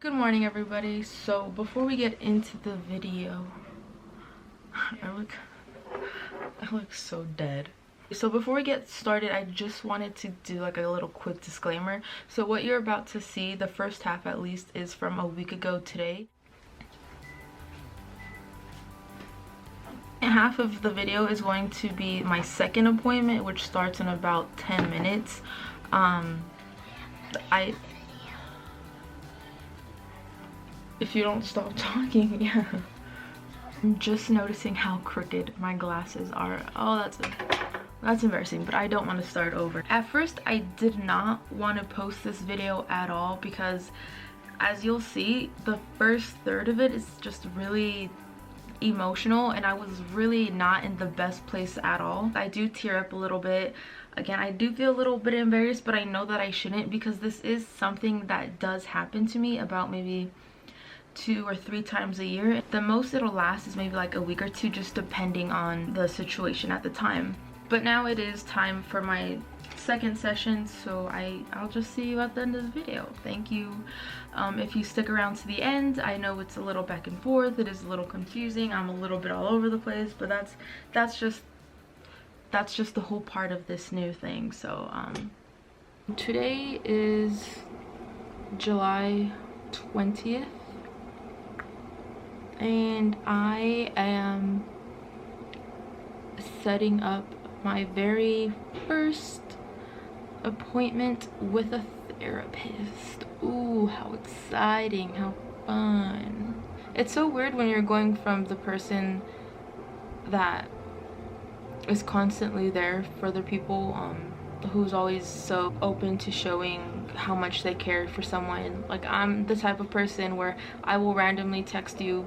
Good morning, everybody. So before we get into the video, I look so dead. So before we get started, I just wanted to do like a little quick disclaimer. So what you're about to see, the first half at least, is from a week ago today. And half of the video is going to be my second appointment, which starts in about 10 minutes. If you don't stop talking, yeah. I'm just noticing how crooked my glasses are. Oh, that's embarrassing, but I don't want to start over. At first, I did not want to post this video at all because, as you'll see, the first third of it is just really emotional and I was really not in the best place at all. I do tear up a little bit. Again, I do feel a little bit embarrassed, but I know that I shouldn't because this is something that does happen to me about maybe 2 or 3 times a year. The most it'll last is maybe like a week or 2, just depending on the situation at the time. But now it is time for my second session, so I'll just see you at the end of the video. Thank you. If you stick around to the end, I know it's a little back and forth, it is a little confusing, I'm a little bit all over the place, but that's just the whole part of this new thing. So today is July 20th. And I am setting up my very first appointment with a therapist. Ooh, how exciting, how fun. It's so weird when you're going from the person that is constantly there for other people, who's always so open to showing how much they care for someone. Like, I'm the type of person where I will randomly text you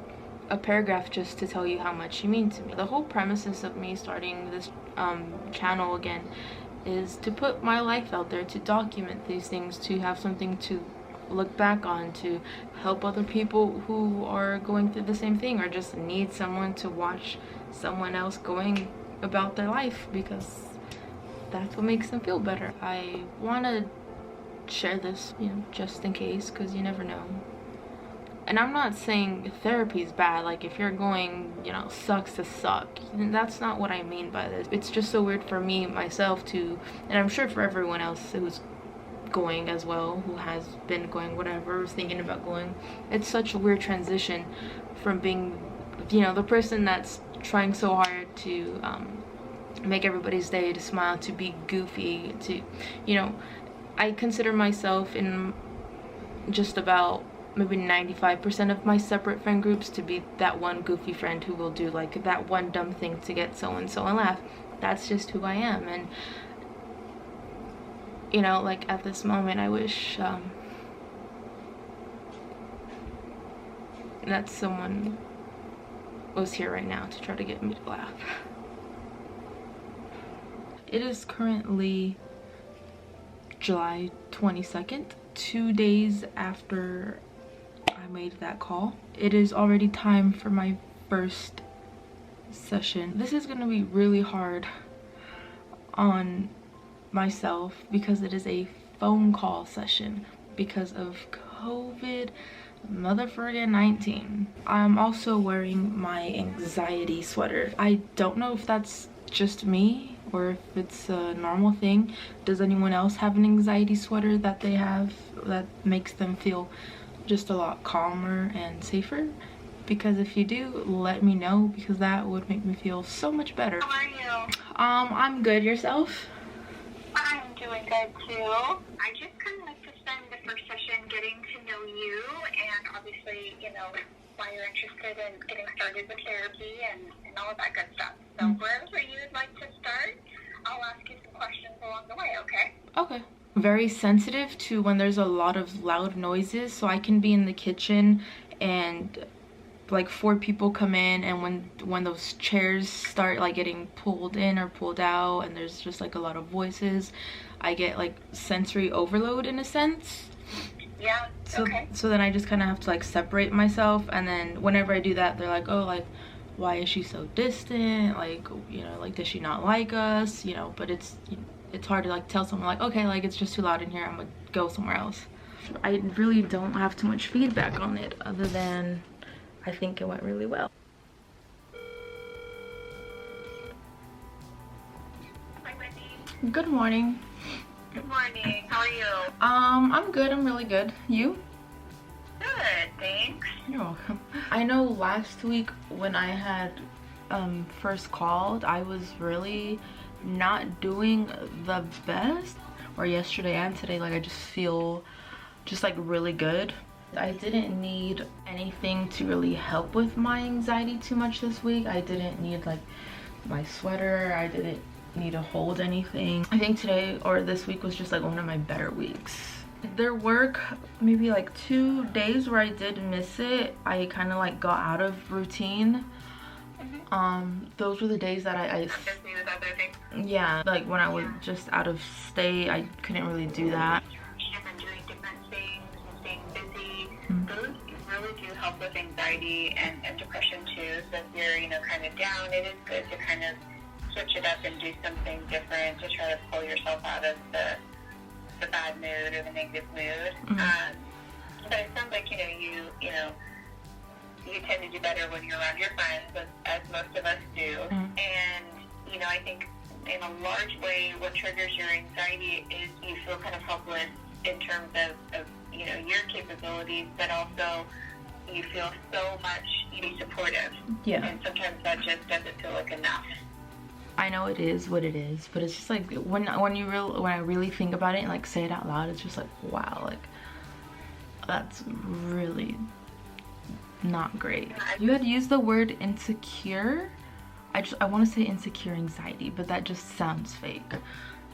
a paragraph just to tell you how much you mean to me. The whole premises of me starting this channel again is to put my life out there, to document these things, to have something to look back on, to help other people who are going through the same thing or just need someone to watch someone else going about their life, because that's what makes them feel better. I want to share this, just in case, because you never know. And I'm not saying therapy is bad, like if you're going, sucks to suck. That's not what I mean by this. It's just so weird for me, myself, and I'm sure for everyone else who's going as well, who has been going, whatever, is thinking about going. It's such a weird transition from being, the person that's trying so hard to make everybody's day, to smile, to be goofy, to, I consider myself in just about maybe 95% of my separate friend groups to be that one goofy friend who will do like that one dumb thing to get so and so and laugh. That's just who I am. And like at this moment I wish that someone was here right now to try to get me to laugh. It is currently July 22nd, 2 days after I made that call. It is already time for my first session. This is gonna be really hard on myself because it is a phone call session because of COVID motherfucking 19. I'm also wearing my anxiety sweater. I don't know if that's just me or if it's a normal thing. Does anyone else have an anxiety sweater that they have that makes them feel just a lot calmer and safer? Because if you do, let me know, because that would make me feel so much better. How are you? I'm good. Yourself? I'm doing good too. I just kind of like to spend the first session getting to know you, and obviously, why you're interested in getting started with therapy and all of that good stuff. So wherever you'd like to start, I'll ask you some questions along the way, okay? Okay. Very sensitive to when there's a lot of loud noises, so I can be in the kitchen and like 4 people come in, and when those chairs start like getting pulled in or pulled out and there's just like a lot of voices, I get like sensory overload in a sense. Yeah. Okay. So then I just kind of have to like separate myself, and then whenever I do that, they're like, oh, like, why is she so distant, like, like, does she not like us, but it's hard to like tell someone like, okay, like, it's just too loud in here, I'm gonna go somewhere else. I really don't have too much feedback on it other than I think it went really well. Hi, Wendy. Good morning. Good morning. How are you? I'm good. I'm really good. You? Good, thanks. You're welcome. I know last week when I had first called, I was really not doing the best, or yesterday and today, like I just feel just like really good. I didn't need anything to really help with my anxiety too much this week. I didn't need like my sweater. I didn't need to hold anything. I think today or this week was just like one of my better weeks. There were maybe like 2 days where I did miss it. I kind of like got out of routine. Those were the days that I yeah, like when I was just out of state, I couldn't really do that. And doing different things and staying busy, those really do help with anxiety and depression too. So if you're, you know, kind of down, it is good to kind of switch it up and do something different to try to pull yourself out of the bad mood or the negative mood. But it sounds like, you tend to do better when you're around your friends, as most of us do. And, you know, I think in a large way what triggers your anxiety is you feel kind of helpless in terms of you know, your capabilities, but also you feel so much you be supportive. Yeah. And sometimes that just doesn't feel like enough. I know it is what it is, but it's just like when I really think about it and like say it out loud, it's just like, wow, like that's really not great. You had used the word insecure. I want to say insecure anxiety, but that just sounds fake.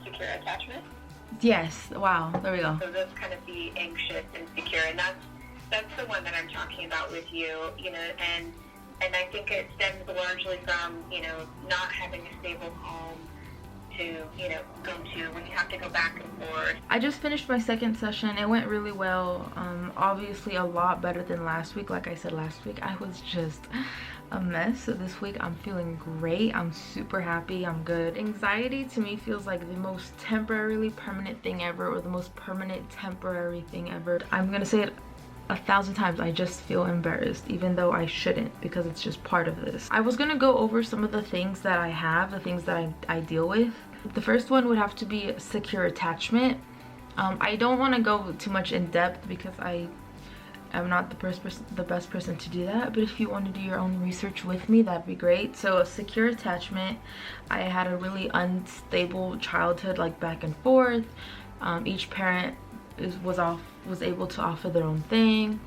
Secure attachment? Yes. Wow. There we go. So that's kind of the anxious, insecure, and that's the one that I'm talking about with you. You know, and I think it stems largely from, you know, not having a stable home to, you know, go to when you have to go back and forth. I just finished my second session. It went really well. Obviously a lot better than last week. Like I said, last week I was just a mess. So this week I'm feeling great. I'm super happy. I'm good. Anxiety to me feels like the most temporarily permanent thing ever, or the most permanent temporary thing ever. I'm gonna say it 1,000 times. I just feel embarrassed, even though I shouldn't, because it's just part of this. I was gonna go over some of the things that I have, the things that I deal with. The first one would have to be secure attachment. I don't want to go too much in depth because I am not the best person to do that, but if you want to do your own research with me, that'd be great. So secure attachment, I had a really unstable childhood, like back and forth. Each parent was able to offer their own thing,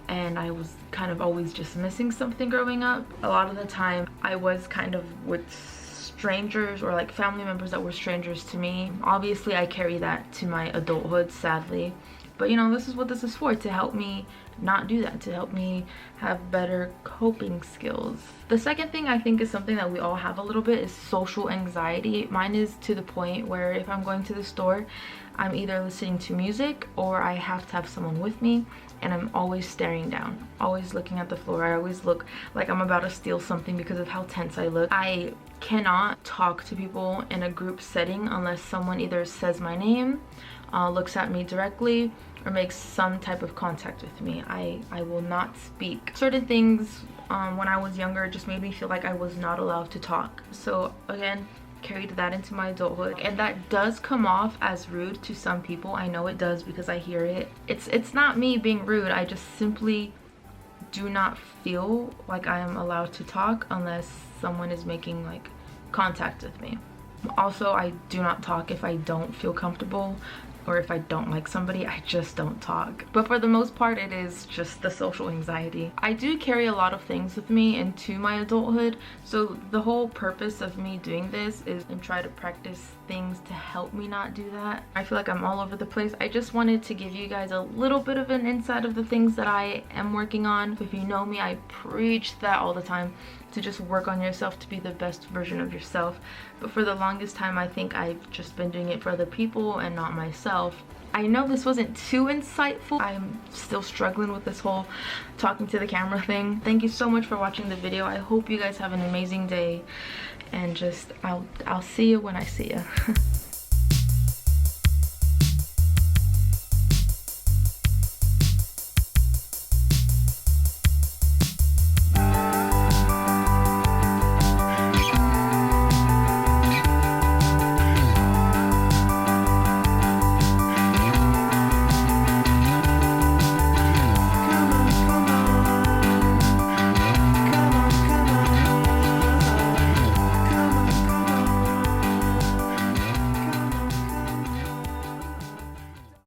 and I was kind of always just missing something growing up. A lot of the time I was kind of with strangers, or like family members that were strangers to me. Obviously I carry that to my adulthood, sadly, but you know, this is what this is for, to help me not do that, to help me have better coping skills. The second thing I think is something that we all have a little bit is social anxiety. Mine is to the point where if I'm going to the store, I'm either listening to music or I have to have someone with me, and I'm always staring down, always looking at the floor. I always look like I'm about to steal something because of how tense I look. I cannot talk to people in a group setting unless someone either says my name, looks at me directly, or makes some type of contact with me. I will not speak. Certain things when I was younger just made me feel like I was not allowed to talk. So again, carried that into my adulthood, and that does come off as rude to some people. I know it does because I hear it. It's not me being rude. I just simply do not feel like I am allowed to talk unless someone is making like contact with me. Also, I do not talk if I don't feel comfortable, or if I don't like somebody. I just don't talk. But for the most part, it is just the social anxiety. I do carry a lot of things with me into my adulthood, so the whole purpose of me doing this is to try to practice things to help me not do that. I feel like I'm all over the place. I just wanted to give you guys a little bit of an insight of the things that I am working on. If you know me, I preach that all the time, to just work on yourself to be the best version of yourself. But for the longest time, I think I've just been doing it for other people and not myself. I know this wasn't too insightful. I'm still struggling with this whole talking to the camera thing. Thank you so much for watching the video. I hope you guys have an amazing day, and just I'll see you when I see you.